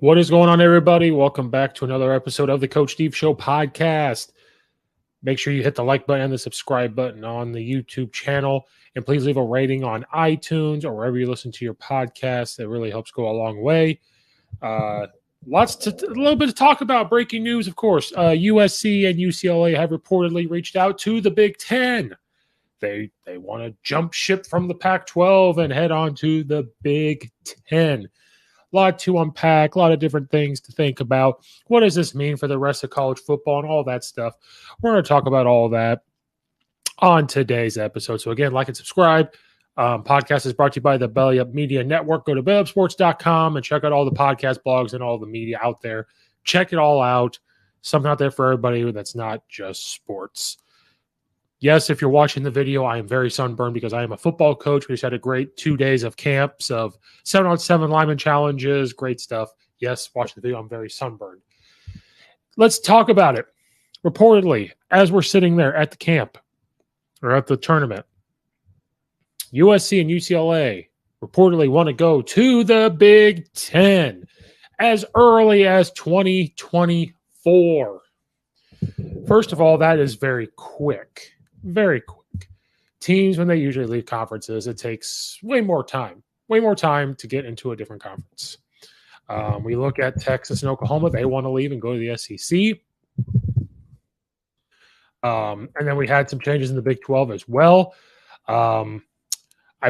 What is going on, everybody? Welcome back to another episode of the Coach Steve Show podcast. Make sure you hit the like button and the subscribe button on the YouTube channel. And please leave a rating on iTunes or wherever you listen to your podcast. That really helps go a long way. A little bit to talk about. Breaking news, of course. USC and UCLA have reportedly reached out to the Big Ten. They want to jump ship from the Pac-12 and head on to the Big Ten. A lot to unpack, a lot of different things to think about. What does this mean for the rest of college football and all that stuff? We're going to talk about all that on today's episode. So again, like and subscribe. Podcast is brought to you by the Belly Up Media Network. Go to bellyupsports.com and check out all the podcast blogs and all the media out there. Check it all out. Something out there for everybody that's not just sports. Yes, if you're watching the video, I am very sunburned because I am a football coach. We just had a great 2 days of camps of 7-on-7 lineman challenges. Great stuff. Yes, watch the video. I'm very sunburned. Let's talk about it. Reportedly, as we're sitting there at the camp or at the tournament, USC and UCLA reportedly want to go to the Big Ten as early as 2024. First of all, that is very quick. Very quick. Teams, when they usually leave conferences, it takes way more time to get into a different conference. We look at Texas and Oklahoma. They want to leave and go to the SEC. And then we had some changes in the Big 12 as well. I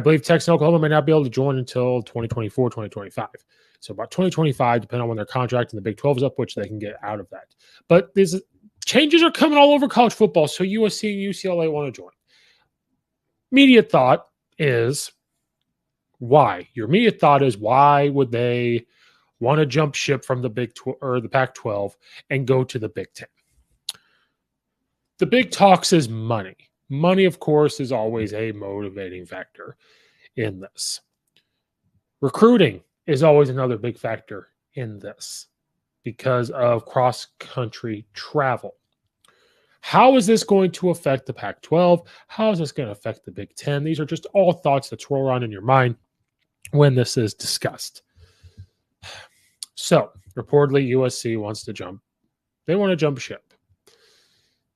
believe Texas and Oklahoma may not be able to join until 2024, 2025. So about 2025, depending on when their contract in the Big 12 is up, which they can get out of that. But there's changes are coming all over college football, so USC and UCLA want to join. Immediate thought is why? Your immediate thought is why would they want to jump ship from the Big 12 or the Pac-12 and go to the Big Ten? The big talks is money. Money, of course, is always a motivating factor in this. Recruiting is always another big factor in this because of cross-country travel. How is this going to affect the Pac-12? How is this going to affect the Big Ten? These are just all thoughts that swirl around in your mind when this is discussed. So, reportedly, USC wants to jump. They want to jump ship.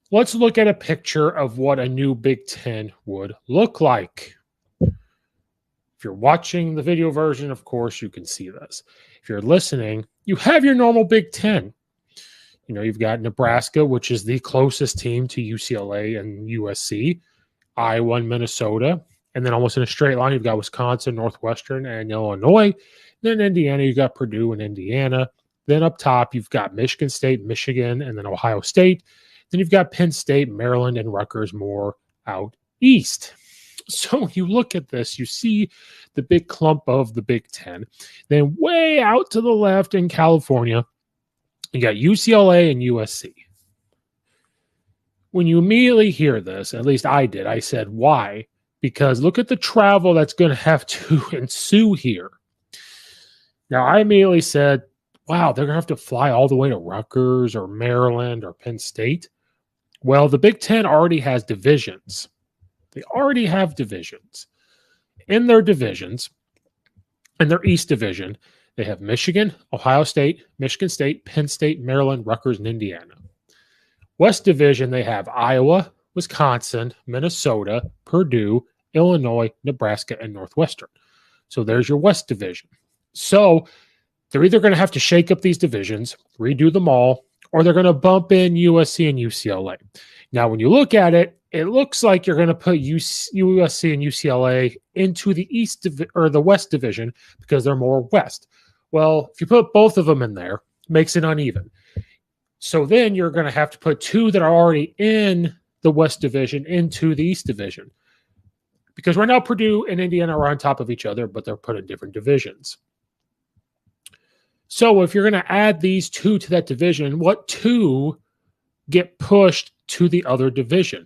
Let's look at a picture of what a new Big Ten would look like. If you're watching the video version, of course, you can see this. If you're listening, you have your normal Big Ten. You know, you've got Nebraska, which is the closest team to UCLA and USC, Iowa and Minnesota. And then almost in a straight line, you've got Wisconsin, Northwestern, and Illinois. Then Indiana, you've got Purdue and Indiana. Then up top, you've got Michigan State, Michigan, and then Ohio State. Then you've got Penn State, Maryland, and Rutgers more out east. So when you look at this, you see the big clump of the Big Ten. Then way out to the left in California, you got UCLA and USC. When you immediately hear this, at least I did, I said, why? Because look at the travel that's going to have to ensue here. Now, I immediately said, wow, they're going to have to fly all the way to Rutgers or Maryland or Penn State. Well, the Big Ten already has divisions. They already have divisions. In their divisions, in their East Division, they have Michigan, Ohio State, Michigan State, Penn State, Maryland, Rutgers, and Indiana. West Division, they have Iowa, Wisconsin, Minnesota, Purdue, Illinois, Nebraska, and Northwestern. So there's your West Division. So they're either going to have to shake up these divisions, redo them all, or they're going to bump in USC and UCLA. Now, when you look at it, it looks like you're going to put USC and UCLA into the or the West Division because they're more West. Well, if you put both of them in there, it makes it uneven. So then you're going to have to put two that are already in the West Division into the East Division. Because right now Purdue and Indiana are on top of each other, but they're put in different divisions. So if you're going to add these two to that division, what two get pushed to the other division?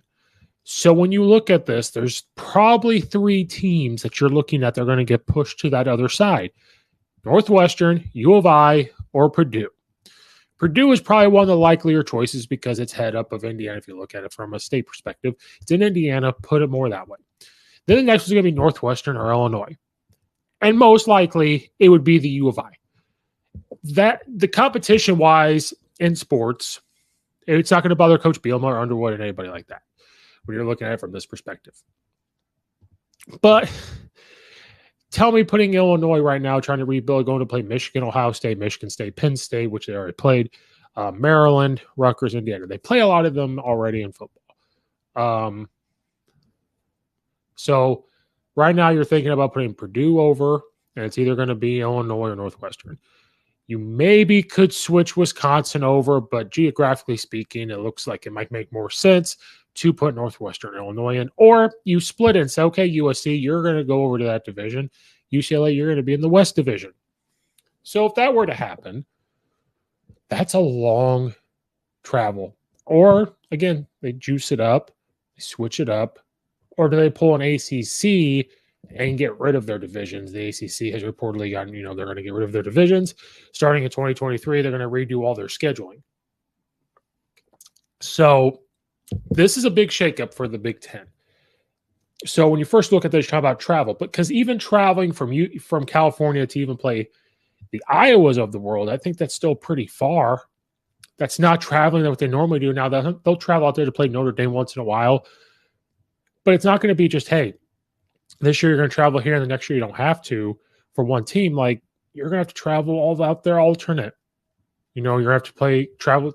So when you look at this, there's probably three teams that you're looking at that are going to get pushed to that other side. Northwestern, U of I, or Purdue. Purdue is probably one of the likelier choices because it's head up of Indiana if you look at it from a state perspective. It's in Indiana, put it more that way. Then the next is going to be Northwestern or Illinois. And most likely, it would be the U of I. that the competition wise in sports, it's not going to bother Coach Bielema or Underwood and anybody like that when you're looking at it from this perspective. But tell me, putting Illinois right now, trying to rebuild, going to play Michigan, Ohio State, Michigan State, Penn State, which they already played, Maryland, Rutgers, Indiana. They play a lot of them already in football. So right now you're thinking about putting Purdue over, and it's either going to be Illinois or Northwestern. You maybe could switch Wisconsin over, but geographically speaking, it looks like it might make more sense to put Northwestern Illinois in. Or you split it and say, okay, USC, you're going to go over to that division. UCLA, you're going to be in the West Division. So if that were to happen, that's a long travel. Or, again, they juice it up, they switch it up, or do they pull an ACC and get rid of their divisions? The ACC has reportedly gotten, they're going to get rid of their divisions. Starting in 2023, they're going to redo all their scheduling. So this is a big shakeup for the Big Ten. So when you first look at this, you talk about travel, but because even traveling from California to even play the Iowas of the world, I think that's still pretty far. That's not traveling what they normally do. Now they'll travel out there to play Notre Dame once in a while, but it's not going to be just, hey, this year you're going to travel here and the next year you don't have to for one team. Like, you're going to have to travel all out there alternate. You're going to have to travel.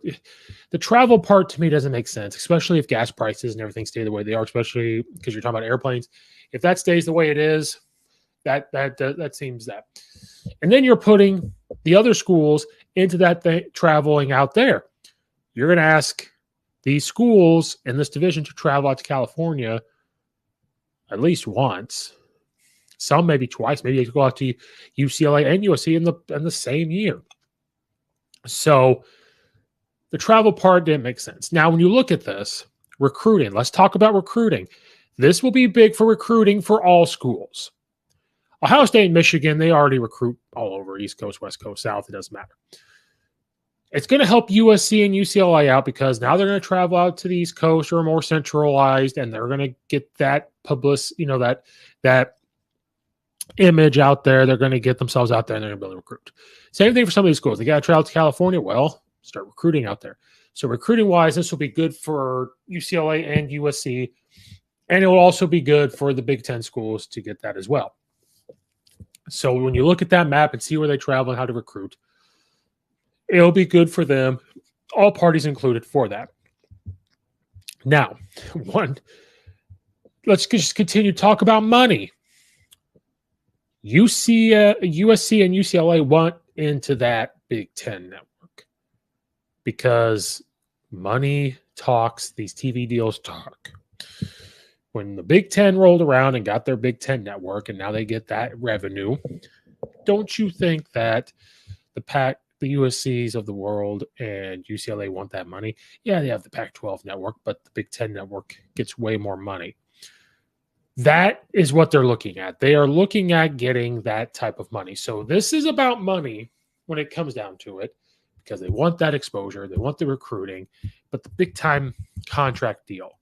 The travel part to me doesn't make sense, especially if gas prices and everything stay the way they are, especially because you're talking about airplanes. If that stays the way it is, that seems that. And then you're putting the other schools into that thing, traveling out there. You're going to ask these schools in this division to travel out to California at least once. Some maybe twice. Maybe you could go out to UCLA and USC in the same year. So the travel part didn't make sense. Now, when you look at this, recruiting, let's talk about recruiting. This will be big for recruiting for all schools. Ohio State and Michigan, they already recruit all over, East Coast, West Coast, South. It doesn't matter. It's going to help USC and UCLA out because now they're going to travel out to the East Coast or more centralized, and they're going to get that publicity, that image out there. They're going to get themselves out there, and they're going to be able to recruit. Same thing for some of these schools. They got to travel to California. Well, start recruiting out there. So recruiting-wise, this will be good for UCLA and USC, and it will also be good for the Big Ten schools to get that as well. So when you look at that map and see where they travel and how to recruit, it'll be good for them, all parties included, for that. Now, let's just continue to talk about money. USC and UCLA want into that Big Ten network because money talks, these TV deals talk. When the Big Ten rolled around and got their Big Ten network and now they get that revenue, don't you think that the USCs of the world and UCLA want that money? Yeah, they have the Pac-12 network, but the Big Ten network gets way more money. That is what they're looking at. They are looking at getting that type of money. So this is about money when it comes down to it because they want that exposure. They want the recruiting, but the big-time contract deal.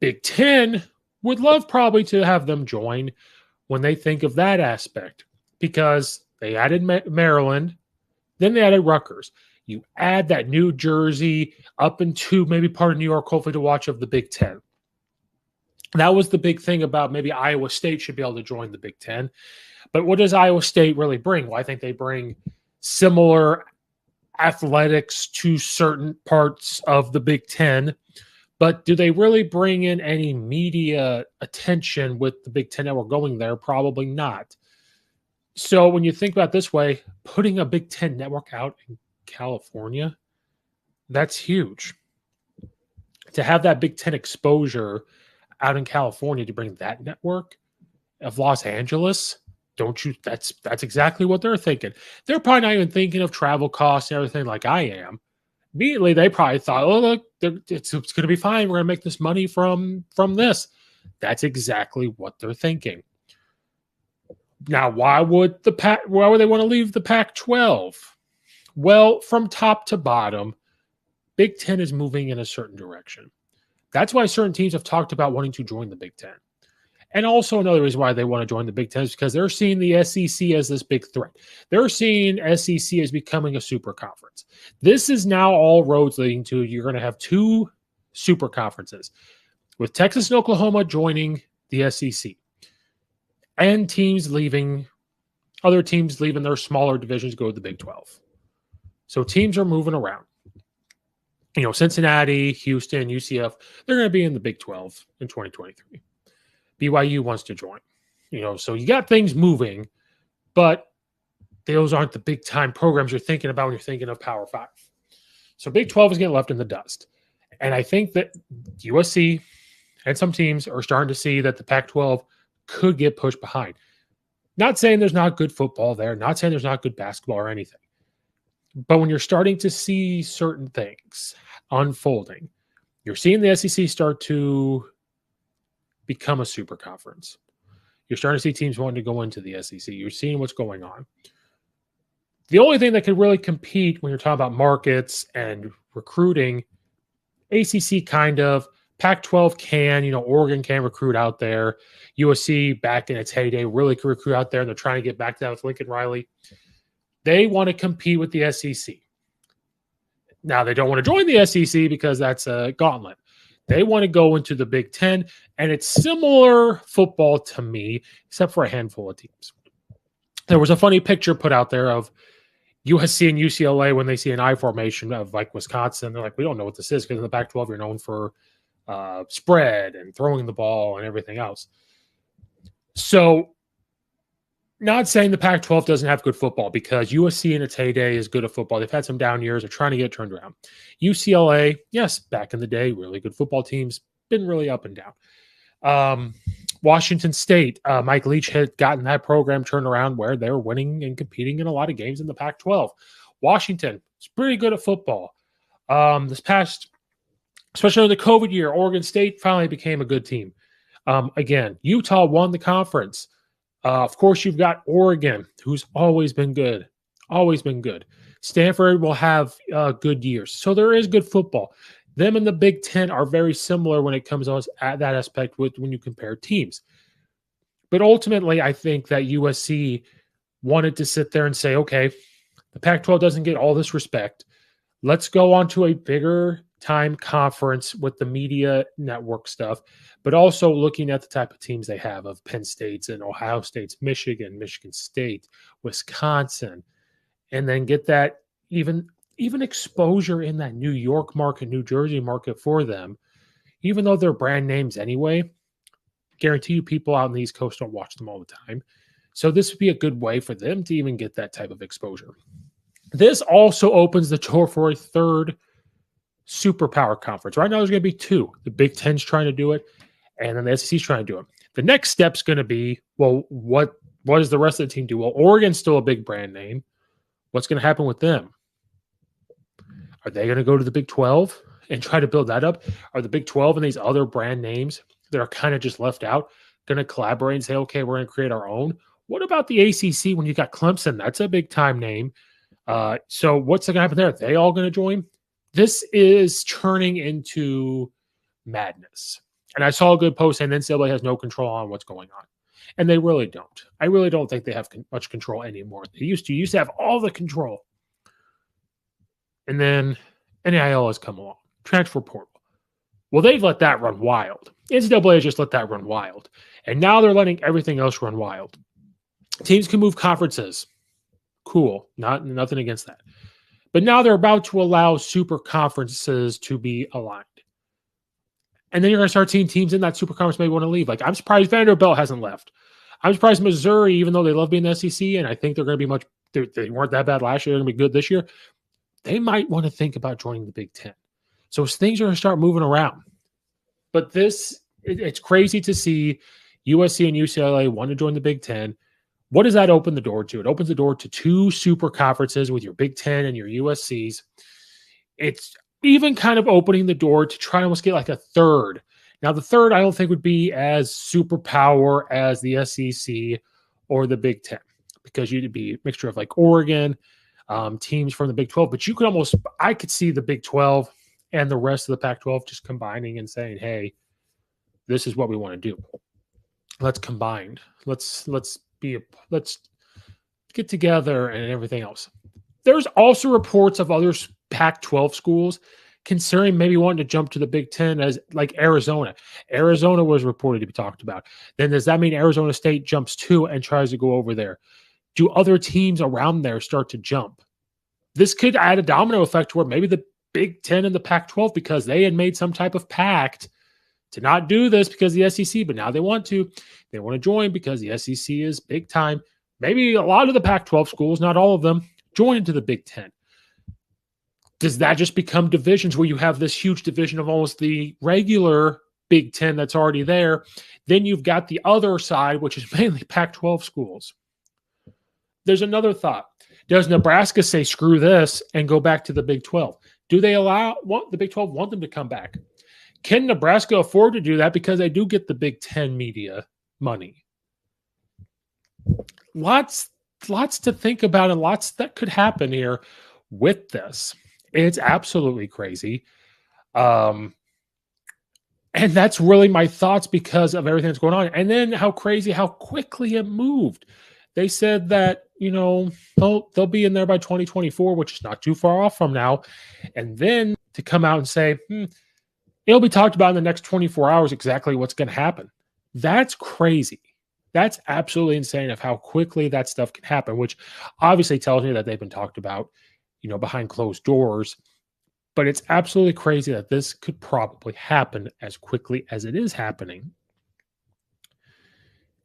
Big Ten would love probably to have them join when they think of that aspect because they added Maryland, then they added Rutgers. You add that New Jersey up into maybe part of New York, hopefully to watch of the Big Ten. That was the big thing about maybe Iowa State should be able to join the Big Ten. But what does Iowa State really bring? Well, I think they bring similar athletics to certain parts of the Big Ten. But do they really bring in any media attention with the Big Ten network going there? Probably not. So when you think about it this way, putting a Big Ten network out in California, that's huge. To have that Big Ten exposure out in California to bring that network of Los Angeles, that's exactly what they're thinking. They're probably not even thinking of travel costs and everything like I am. Immediately, they probably thought, oh, look, it's going to be fine. We're going to make this money from this. That's exactly what they're thinking. Now, why would they want to leave the Pac-12? Well, from top to bottom, Big Ten is moving in a certain direction. That's why certain teams have talked about wanting to join the Big Ten. And also another reason why they want to join the Big Ten is because they're seeing the SEC as this big threat. They're seeing SEC as becoming a super conference. This is now all roads leading to you're going to have two super conferences with Texas and Oklahoma joining the SEC and other teams leaving their smaller divisions, go to the Big 12. So teams are moving around. Cincinnati, Houston, UCF, they're going to be in the Big 12 in 2023. BYU wants to join. So you got things moving, but those aren't the big time programs you're thinking about when you're thinking of Power 5. So Big 12 is getting left in the dust. And I think that USC and some teams are starting to see that the Pac-12 could get pushed behind. Not saying there's not good football there, not saying there's not good basketball or anything. But when you're starting to see certain things unfolding, you're seeing the SEC start to become a super conference. You're starting to see teams wanting to go into the SEC. You're seeing what's going on. The only thing that could really compete when you're talking about markets and recruiting, ACC kind of, Pac-12 can, Oregon can recruit out there. USC back in its heyday really could recruit out there, and they're trying to get back to that with Lincoln Riley. They want to compete with the SEC. Now, they don't want to join the SEC because that's a gauntlet. They want to go into the Big Ten, and it's similar football to me, except for a handful of teams. There was a funny picture put out there of USC and UCLA when they see an I formation of like Wisconsin. They're like, we don't know what this is because in the Pac-12 you're known for spread and throwing the ball and everything else. So not saying the Pac-12 doesn't have good football because USC in its heyday is good at football. They've had some down years. They're trying to get it turned around. UCLA, yes, back in the day, really good football teams, been really up and down. Washington State, Mike Leach had gotten that program turned around where they were winning and competing in a lot of games in the Pac-12. Washington is pretty good at football. This past, especially in the COVID year, Oregon State finally became a good team. Again, Utah won the conference. Of course, you've got Oregon, who's always been good. Stanford will have good years. So there is good football. Them and the Big Ten are very similar when it comes to that aspect when you compare teams. But ultimately, I think that USC wanted to sit there and say, okay, the Pac-12 doesn't get all this respect. Let's go on to a bigger time conference with the media network stuff, but also looking at the type of teams they have of Penn States and Ohio State's, Michigan State, Wisconsin, and then get that even exposure in that New York market, New Jersey market for them, even though they're brand names anyway. Guarantee you people out on the East Coast don't watch them all the time. So this would be a good way for them to even get that type of exposure. This also opens the door for a third superpower conference. Right now there's going to be two. The Big Ten's trying to do it, and then the SEC's trying to do it. The next step's going to be, well, what does the rest of the team do? Well, Oregon's still a big brand name. What's going to happen with them? Are they going to go to the Big 12 and try to build that up? Are the Big 12 and these other brand names that are kind of just left out going to collaborate and say, okay, we're going to create our own? What about the ACC when you got Clemson? That's a big time name. So what's going to happen there? Are they all going to join? This is turning into madness. And I saw a good post saying NCAA has no control on what's going on. And they really don't. I really don't think they have much control anymore. They used to have all the control. And then NIL has come along. Transfer portal. Well, they've let that run wild. NCAA has just let that run wild. And now they're letting everything else run wild. Teams can move conferences. Cool. Nothing against that. But now they're about to allow super conferences to be aligned. And then you're going to start seeing teams in that super conference may want to leave. Like, I'm surprised Vanderbilt hasn't left. I'm surprised Missouri, even though they love being in the SEC, and I think they're going to be they weren't that bad last year, they're going to be good this year. They might want to think about joining the Big Ten. So things are going to start moving around. But it's crazy to see USC and UCLA want to join the Big Ten. What does that open the door to? It opens the door to two super conferences with your Big Ten and your USCs. It's even kind of opening the door to try to almost get like a third. Now, the third I don't think would be as superpower as the SEC or the Big Ten, because you'd be a mixture of like Oregon, teams from the Big 12. But I could see the Big 12 and the rest of the Pac 12 just combining and saying, hey, this is what we want to do. let's combine. Let's get together and everything else. There's also reports of other Pac-12 schools considering maybe wanting to jump to the Big Ten, as like Arizona. Arizona was reported to be talked about. Then does that mean Arizona State jumps too and tries to go over there? Do other teams around there start to jump? This could add a domino effect where maybe the Big Ten and the Pac-12, because they had made some type of pact to not do this because of the SEC, but now they want to. They want to join because the SEC is big time. Maybe a lot of the Pac-12 schools, not all of them, join into the Big Ten. Does that just become divisions where you have this huge division of almost the regular Big Ten that's already there? Then you've got the other side, which is mainly Pac-12 schools. There's another thought. Does Nebraska say, screw this, and go back to the Big 12? Do they want the Big 12 want them to come back? Can Nebraska afford to do that because they do get the Big 10 media money? Lots to think about and lots that could happen here with this. It's absolutely crazy. And that's really my thoughts because of everything that's going on. And then how quickly it moved. They said that, they'll be in there by 2024, which is not too far off from now. And then to come out and say, it'll be talked about in the next 24 hours exactly what's going to happen. That's crazy. That's absolutely insane of how quickly that stuff can happen, which obviously tells me that they've been talked about, behind closed doors. But it's absolutely crazy that this could probably happen as quickly as it is happening.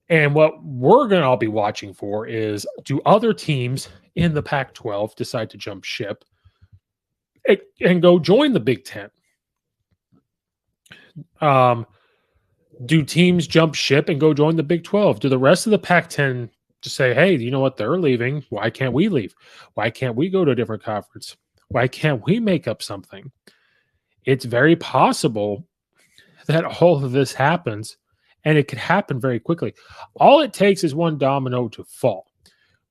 And what we're going to all be watching for is, do other teams in the Pac-12 decide to jump ship and go join the Big Ten? Do teams jump ship and go join the Big 12? Do the rest of the Pac-10 just say, hey, you know what? They're leaving. Why can't we leave? Why can't we go to a different conference? Why can't we make up something? It's very possible that all of this happens, and it could happen very quickly. All it takes is one domino to fall.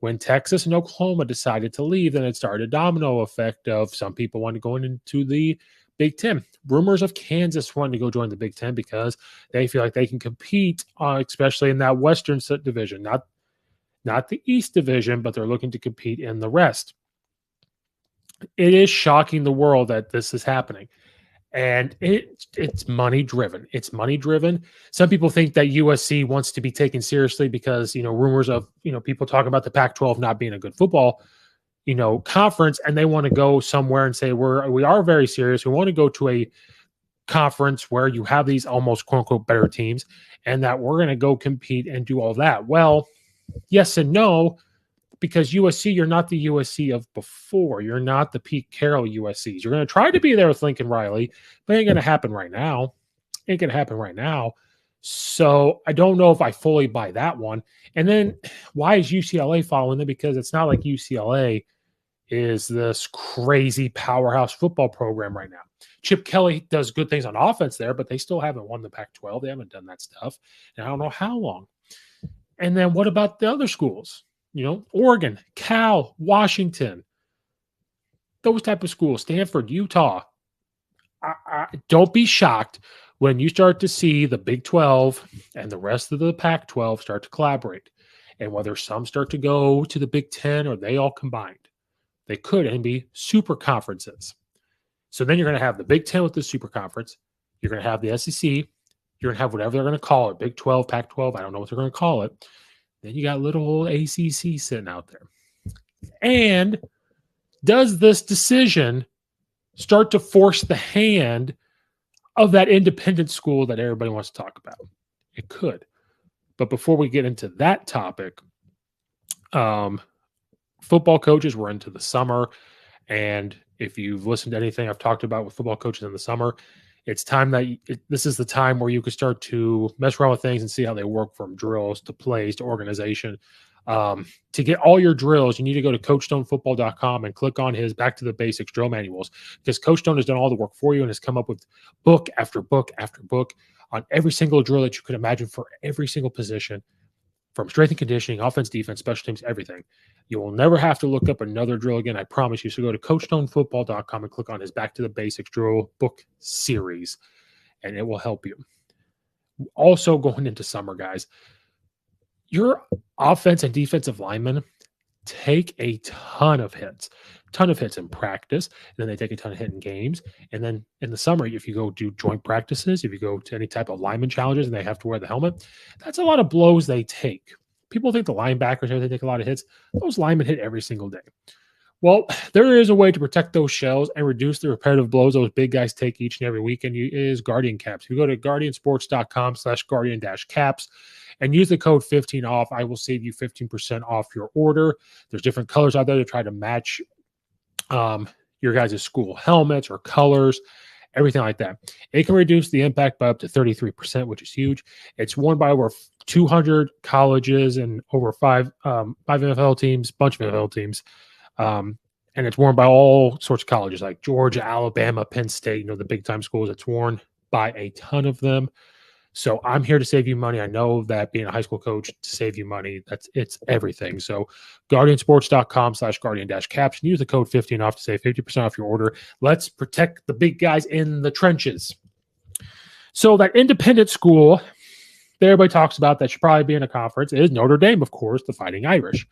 When Texas and Oklahoma decided to leave, then it started a domino effect of some people wanting to go into the Big Ten. Rumors of Kansas wanting to go join the Big Ten because they feel like they can compete, especially in that Western division, not the East division, but they're looking to compete in the rest. It is shocking the world that this is happening. And it's money driven. It's money driven. Some people think that USC wants to be taken seriously because, rumors of, people talking about the Pac-12 not being a good football, conference, and they want to go somewhere and say, we are very serious. We want to go to a conference where you have these almost quote unquote better teams and that we're going to go compete and do all that. Well, yes and no, because USC, you're not the USC of before. You're not the Pete Carroll USCs. You're going to try to be there with Lincoln Riley, but it ain't going to happen right now. Ain't going to happen right now. So I don't know if I fully buy that one. And then why is UCLA following them? Because it's not like UCLA is this crazy powerhouse football program right now. Chip Kelly does good things on offense there, but they still haven't won the Pac-12. They haven't done that stuff. And I don't know how long. And then what about the other schools? Oregon, Cal, Washington, those type of schools, Stanford, Utah. Don't be shocked when you start to see the Big 12 and the rest of the Pac-12 start to collaborate. And whether some start to go to the Big 10 or they all combined, they could and be super conferences. So then you're going to have the Big 10 with the super conference. You're going to have the SEC. You're going to have whatever they're going to call it, Big 12, Pac-12. I don't know what they're going to call it. Then you got little old ACC sitting out there. And does this decision start to force the hand of that independent school that everybody wants to talk about? It could. But before we get into that topic, football coaches were into the summer. And if you've listened to anything I've talked about with football coaches in the summer, it's time that this is the time where you can start to mess around with things and see how they work, from drills to plays to organization. To get all your drills, you need to go to CoachStoneFootball.com and click on his Back to the Basics drill manuals, because Coach Stone has done all the work for you and has come up with book after book after book on every single drill that you could imagine for every single position, from strength and conditioning, offense, defense, special teams, everything. You will never have to look up another drill again, I promise you. So go to CoachStoneFootball.com and click on his Back to the Basics drill book series, and it will help you. Also, going into summer, guys, your offense and defensive linemen take a ton of hits in practice, and then they take a ton of hit in games. And then in the summer, if you go do joint practices, if you go to any type of lineman challenges and they have to wear the helmet, that's a lot of blows they take. People think the linebackers they take a lot of hits. Those linemen hit every single day. Well, there is a way to protect those shells and reduce the repetitive blows those big guys take each and every week, and is Guardian Caps. If you go to guardiansports.com/guardian-caps and use the code 15 off, I will save you 15% off your order. There's different colors out there to try to match your guys' school helmets or colors, everything like that. It can reduce the impact by up to 33%, which is huge. It's worn by over 200 colleges and over five NFL teams, bunch of NFL teams. And it's worn by all sorts of colleges like Georgia, Alabama, Penn State, the big time schools. It's worn by a ton of them. So I'm here to save you money. I know that being a high school coach, to save you money, it's everything. So guardiansports.com/guardian-caps and use the code 15 off to save 50% off your order. Let's protect the big guys in the trenches. So that independent school that everybody talks about that should probably be in a conference is Notre Dame, of course, the Fighting Irish.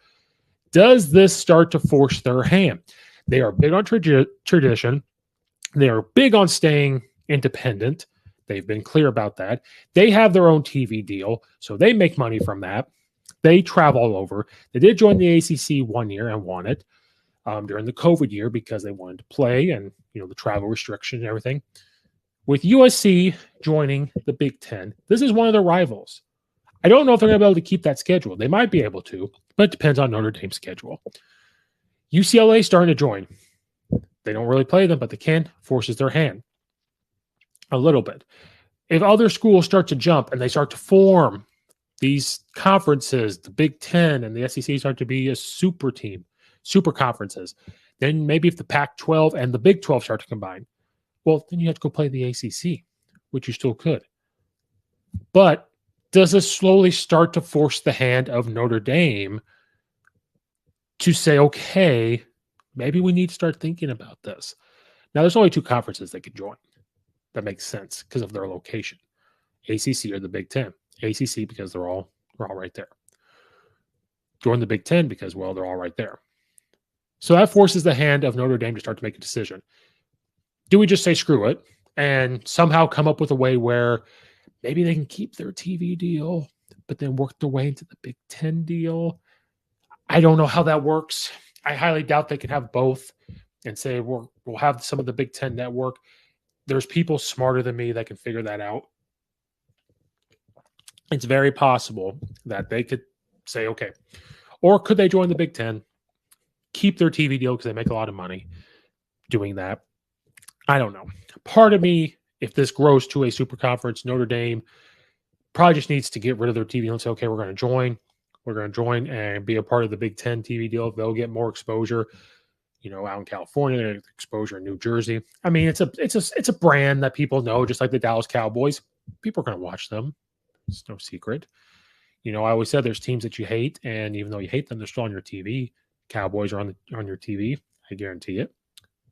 Does this start to force their hand? They are big on tradition. They are big on staying independent. They've been clear about that. They have their own TV deal, so they make money from that. They travel all over. They did join the ACC one year and won it during the COVID year because they wanted to play and, the travel restrictions and everything. With USC joining the Big Ten, this is one of their rivals. I don't know if they're going to be able to keep that schedule. They might be able to, but it depends on Notre Dame's schedule. UCLA starting to join. They don't really play them, but they can. Forces their hand a little bit. If other schools start to jump and they start to form these conferences, the Big Ten and the SEC start to be a super team, super conferences, then maybe if the Pac-12 and the Big 12 start to combine, well, then you have to go play the ACC, which you still could. But does this slowly start to force the hand of Notre Dame to say, okay, maybe we need to start thinking about this? Now, there's only two conferences they could join. That makes sense because of their location. ACC or the Big Ten. ACC because they're all right there. Join the Big Ten because, well, they're all right there. So that forces the hand of Notre Dame to start to make a decision. Do we just say screw it and somehow come up with a way where maybe they can keep their TV deal, but then work their way into the Big Ten deal? I don't know how that works. I highly doubt they can have both and say we'll have some of the Big Ten network. There's people smarter than me that can figure that out. It's very possible that they could say, okay, or could they join the Big Ten, keep their TV deal because they make a lot of money doing that? I don't know. Part of me, if this grows to a super conference, Notre Dame probably just needs to get rid of their TV deal and say, okay, we're going to join. We're going to join and be a part of the Big Ten TV deal. They'll get more exposure, out in California, exposure in New Jersey. I mean, it's a brand that people know, just like the Dallas Cowboys. People are going to watch them. It's no secret. I always said there's teams that you hate, and even though you hate them, they're still on your TV. Cowboys are on your TV. I guarantee it.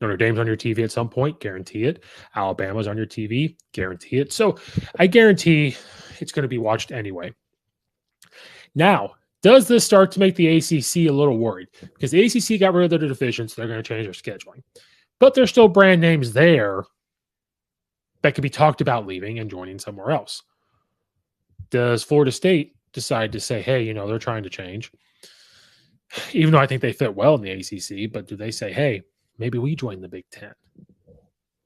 Notre Dame's on your TV at some point. Guarantee it. Alabama's on your TV. Guarantee it. So I guarantee it's going to be watched anyway. Now, does this start to make the ACC a little worried? Because the ACC got rid of their divisions, so they're going to change their scheduling. But there's still brand names there that could be talked about leaving and joining somewhere else. Does Florida State decide to say, hey, they're trying to change? Even though I think they fit well in the ACC, but do they say, hey, maybe we join the Big Ten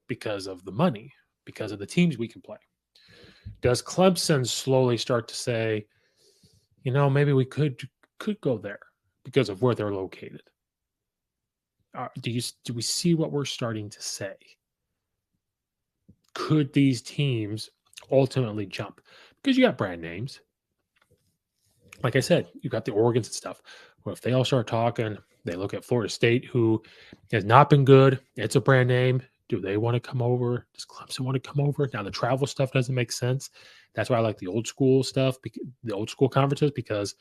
because of the money, because of the teams we can play? Does Clemson slowly start to say, maybe we could go there because of where they're located? Do we see what we're starting to say? Could these teams ultimately jump? Because you got brand names. Like I said, you got the Oregons and stuff. Well, if they all start talking, they look at Florida State, who has not been good. It's a brand name. Do they want to come over? Does Clemson want to come over? Now, the travel stuff doesn't make sense. That's why I like the old school stuff, the old school conferences, because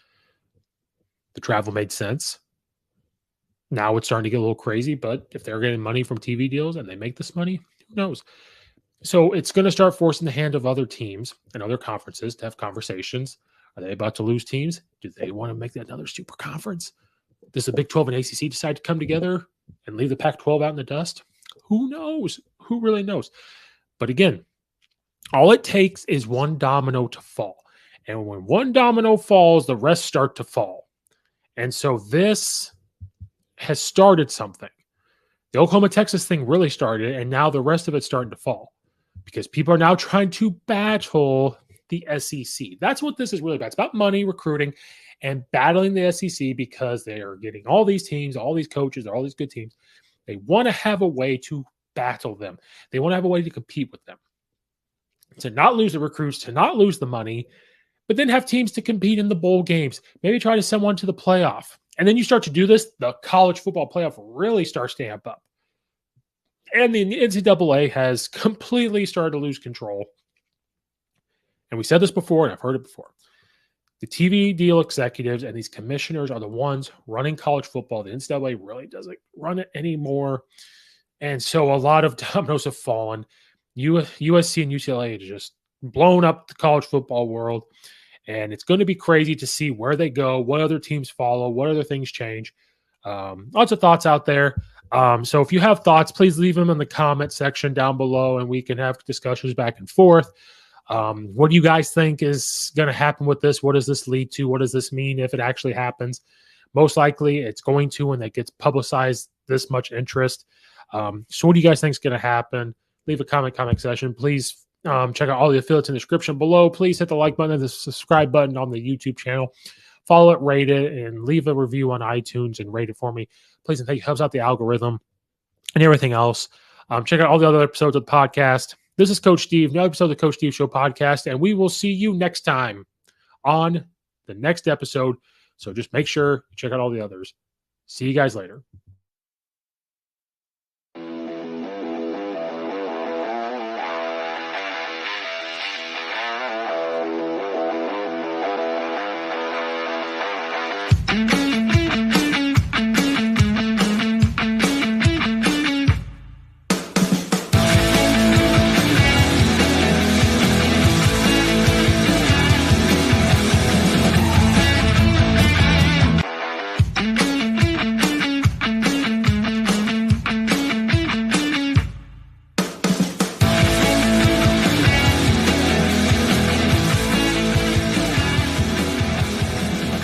the travel made sense. Now it's starting to get a little crazy, but if they're getting money from TV deals and they make this money, who knows? So it's going to start forcing the hand of other teams and other conferences to have conversations. Are they about to lose teams? Do they want to make that another super conference? Does the Big 12 and ACC decide to come together and leave the Pac 12 out in the dust? Who knows? Who really knows? But again, all it takes is one domino to fall. And when one domino falls, the rest start to fall. And so this has started something. The Oklahoma, Texas thing really started, and now the rest of it's starting to fall because people are now trying to battle the SEC. That's what this is really about. It's about money, recruiting, and battling the SEC because they are getting all these teams, all these coaches, all these good teams. They want to have a way to battle them. They want to have a way to compete with them, to not lose the recruits, to not lose the money, but then have teams to compete in the bowl games. Maybe try to send one to the playoff. And then you start to do this, the college football playoff really starts to amp up. And the NCAA has completely started to lose control. And we said this before, and I've heard it before. The TV deal executives and these commissioners are the ones running college football. The NCAA really doesn't run it anymore. And so a lot of dominoes have fallen. USC and UCLA have just blown up the college football world. And it's going to be crazy to see where they go, what other teams follow, what other things change. Lots of thoughts out there. So if you have thoughts, please leave them in the comment section down below, and we can have discussions back and forth. What do you guys think is going to happen with this? What does this lead to? What does this mean if it actually happens? Most likely it's going to when it gets publicized this much interest. So what do you guys think is going to happen? Leave a comment section. Please check out all the affiliates in the description below. Please hit the like button and the subscribe button on the YouTube channel. Follow it, rate it, and leave a review on iTunes and rate it for me. Please and thank you. Helps out the algorithm and everything else. Check out all the other episodes of the podcast. This is Coach Steve, another episode of the Coach Steve Show podcast, and we will see you next time on the next episode. So just make sure you check out all the others. See you guys later.